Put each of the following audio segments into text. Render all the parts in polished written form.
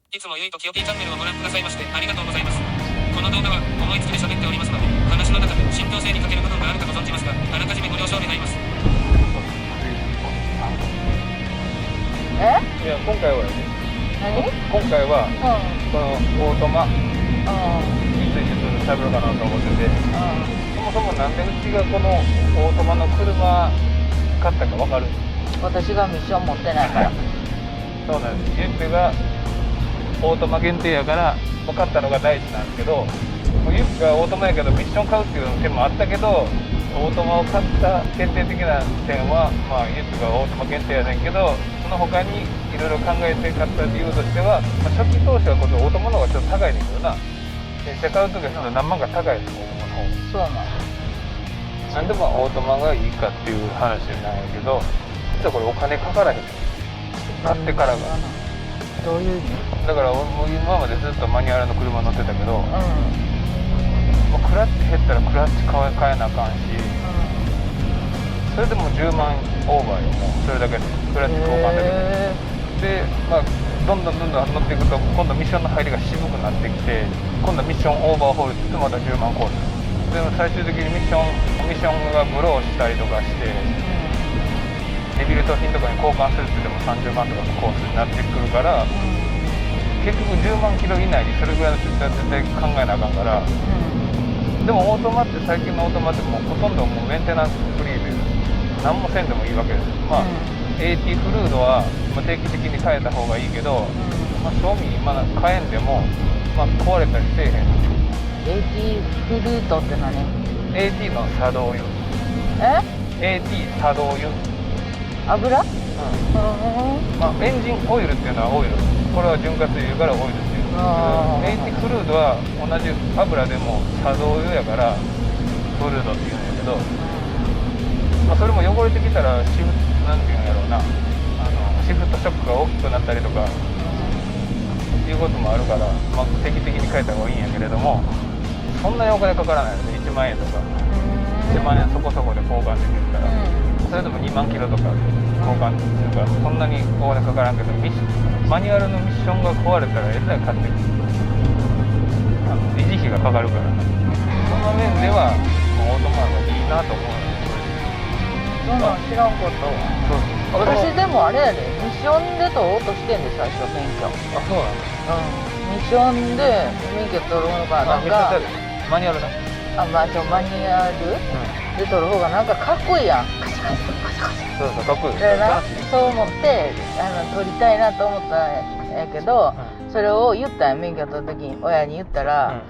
いつもゆいときよ P チャンネルをご覧くださいましてありがとうございます。この動画は思いつきで喋っておりますので、話の中で信憑性に欠ける部分があるかと存じますが、あらかじめご了承願います。いや、今回はね、何？今回はこのオートマについてちょっと喋ろうかなと思ってて、そもそもなんでうちがこのオートマの車買ったか分かる？私がミッション持ってないから。そうなんです。ゆっぺがオートマ限定やから分かったのが第一なんですけど、ゆっぺがオートマやけどミッション買うっていう手もあったけど、オートマを買った決定的な点は、まあ、ゆっぺがオートマ限定やねんけど、その他にいろいろ考えて買った理由としては、まあ、初期投資はこのオートマの方がちょっと高いねんけどな。新車買う時はその何万か高いです、オートマの方。そうなの。なんでまあオートマがいいかっていう話なんやけど、実はこれお金かからへん。買ってからが。どういう意味？だから俺も今までずっとマニュアルの車乗ってたけど、まあクラッチ減ったらクラッチ変えなあかんし、それでも10万オーバーよ、もうそれだけでクラッチ交換だけで。で、まあどんどん乗っていくと今度ミッションの入りが渋くなってきて、今度はミッションオーバーホールってまた10万コースでも最終的にミッションがブローしたりとかして、リビルト品とかに交換するってでも30万とかのコースになってくるから、結局10万キロ以内にそれぐらいの出費は絶対考えなあかんから、でもオートマって最近のオートマってもうほとんどもうメンテナンスフリーで何もせんでもいいわけです。まあ、AT フルードは定期的に変えた方がいいけど、まあ、賞味今変えんでも、まあ、壊れたりせえへん。AT フルートって何？ AT の作動油。AT 作動油。油？まあ、エンジンオイルっていうのはオイル、これは潤滑油からオイルっていう。AT フルードは同じ油でも作動油やからフルードっていうんやけど、まあ、それも汚れてきたらなんていうんやろうな、シフトショックが大きくなったりとかいうこともあるから、まあ、定期的に変えた方がいいんやけれども、そんなにお金かからないので1万円とか1万円そこそこで交換できるから、それでも2万キロとか交換するからそんなにお金かからんけど、マニュアルのミッションが壊れたらえらい買ってくる、維持費がかかるから、その面ではもうオートマがいいなと思うので、そんなん知らんこと。そう私でもあれやで、ミッションで取ろうとしてんで最初免許。あ、そうなの。ミッションで免許取るのがなんか、マニュアルだ。マニュアルで取る方がなんかかっこいいやん。カシャカシャカシャカシャ。そうかっこいい。でな、そう思って取りたいなと思ったんやけど、それを言ったんや、免許取る時に親に言ったら、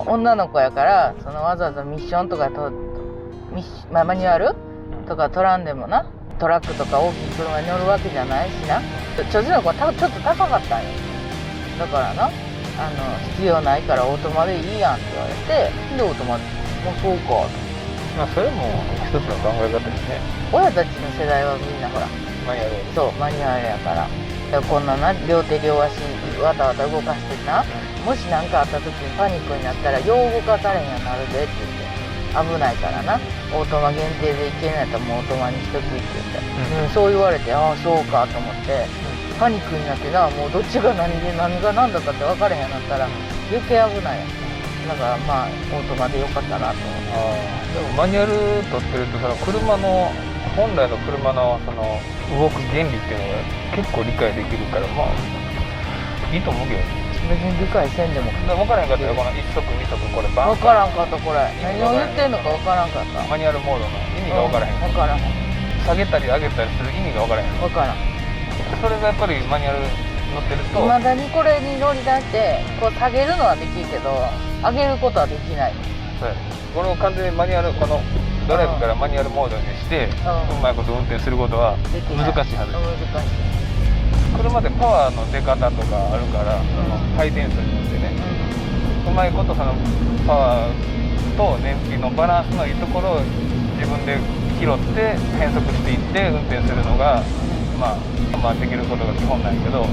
女の子やからそのわざわざミッションとかマニュアルとか取らんでもな、トラックとか大きい車に乗るわけじゃないしな、女児の子はちょっと高かったんよ。だからな、必要ないからオートマでいいやんって言われて、でオートマでもうそうかと。まあそれも一つの考え方ですね。親たちの世代はみんなほらマニュアル。そうマニュアルやから、だからこんなな両手両足わたわた動かしてな、もし何かあった時にパニックになったらよう動かされんようになるでって言って、危ないからな、オートマ限定でいけんやったらもうオートマにしときって言って、そう言われて、ああそうかと思って、パニックになってな、もうどっちが何で何が何だかって分からへんようになったら余計危ないやん。だからまあオートマでよかったなと思って。でもマニュアル取ってるとその車の本来の車のその動く原理っていうのが結構理解できるから、まあいいと思うけど、別に理解せんでも分からへんかったらこの1足2足これバン分からんかった、これ何を言ってんのか分からんかった。マニュアルモードの意味が分からへん、分からん下げたり上げたりする意味が分からへん。分からん。それがやっぱりマニュアル乗ってると、いまだにこれに乗り出してこう下げるのはできるけど上げることはできない。そうや、これを完全にマニュアル、このドライブからマニュアルモードにして、うまいこと運転することは難しいはずです。難しい。車でパワーの出方とかあるから、回転数によってね、うまいことそのパワーと燃費のバランスのいいところを自分で拾って変速していって運転するのが、まあできることが基本なんやけど、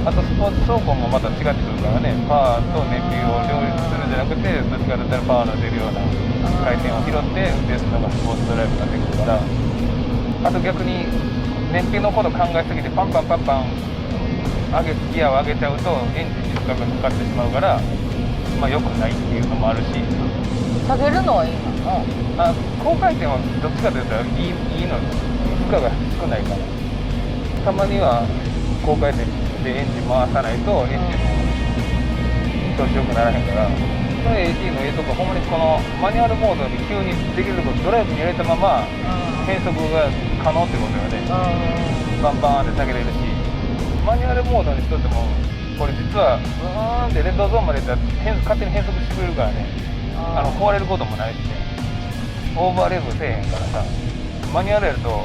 あとスポーツ走行もまた違ってくるからね、パワーと燃費を両立するんじゃなくて、どっちかといったらパワーの出るような回転を拾って運転するのがスポーツドライブになってくるから、あと逆に燃費のこと考えすぎてパンパンギアを上げちゃうとエンジンに負荷がかかってしまうから、まあ、良くないっていうのもあるし、下げるのはいいの？高回転はどっちかというといいのよ。負荷が少ないから。たまには高回転でエンジン回さないとエンジンも調子よくならへんから、この AT のとこほんまにこのマニュアルモードに急にできるとこドライブに入れたまま変速が可能ってことよね。バンバンって下げれるし、マニュアルモードにしとってもこれ実はってレッドゾーンまでいったら勝手に変速してくれるからね。壊れることもないしね。オーバーレブせえへんからさ、マニュアルやると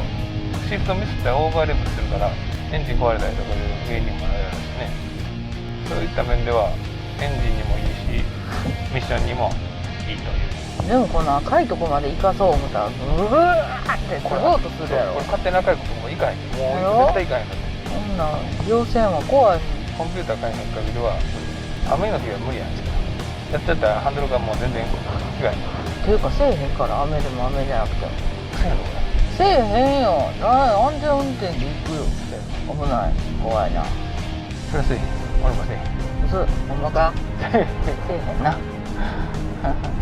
シフトミスったらオーバーレブするからエンジン壊れたりとかいう原因にもなるしね。そういった面ではエンジンにもいいしミッションにもいいという。でもこの赤いとこまで行かそう思ったらブーって飛ぼうとするやろ。これ勝手に赤いとこも行かへん。もう絶対行かへんからね。そんな稜線は怖い。コンピューター買えへん限りは雨の日は無理やん。やっちゃったらハンドルがもう全然違う。っていうかせえへんから雨でも雨じゃなくて。そうやろこせえへんよ。安全運転で行くよ。危ない。怖いな。れ。それはせえへん。俺もせえへん。嘘、ほんまか？せえへんな。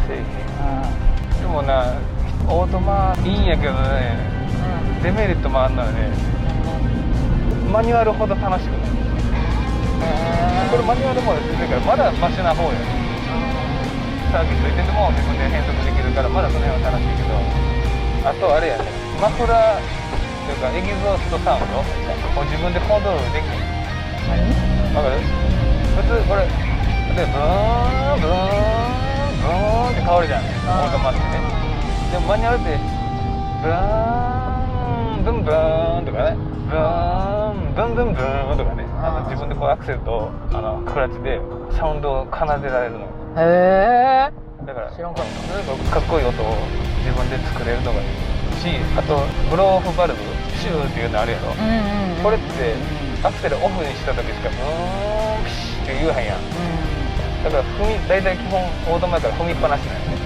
せえへん。でもな、オートマいいんやけどね、デメリットもあんのよね。マニュアルほど楽しくない。これマニュアルモードついてるからまだマシな方やね。サービスついてても自分で変速できるからまだその辺は楽しいけど、あとあれやね、マフラーというかエキゾーストサウンドを自分でコントロールできる。わかる？普通これでブーンブーンブーンって変わるじゃん、オートマってね。でもマニュアルってブーンブンブーンとかね、ブーンブンブンブーンとかね、自分でこうアクセルとクラッチでサウンドを奏でられるのよ。へえ。だから知らんかった。かっこいい音を自分で作れるのがいいし、あとブローオフバルブシューっていうのあるやろ。これってアクセルオフにした時しかブーンピシッって言えへんやん。だから大体基本オートマやから踏みっぱなしなんよね。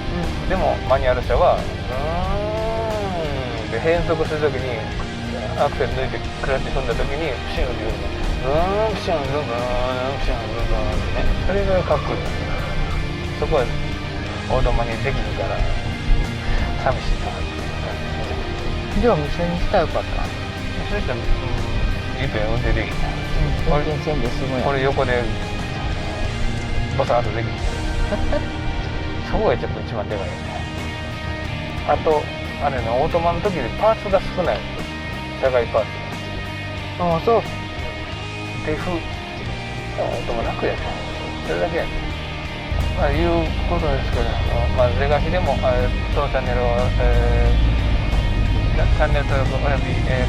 でもマニュアル車はブーンって変速する時にアクセル抜いてクラッチ踏んだ時にピシューって言うの。ブーンピシューブーンピシューブーンってね。それがかっこいい。そこはオートマにできるから寂しいな。じゃあ店にしたらよかった。そうしたら言うと運転できる。全然せんで済むやん。これ横でボサーっとできる。そこがちょっと一番でかいよね。あとあれね、オートマの時でパーツが少ない。社外パーツ。ああ、そう。デフオートマ楽やね。それだけやね。まあいうことですけど、まあ是が非でも当チャンネルを、チャンネル登録および、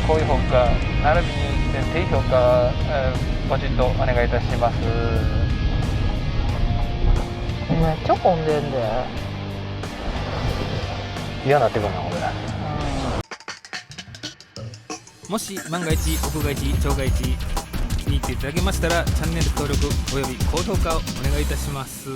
高評価並びに低評価、ポチッとお願いいたします。めっちゃ混んでんで。嫌なってくるなこれ。もし万が一奥が一町が一気に入っていただけましたらチャンネル登録および高評価をお願いいたします。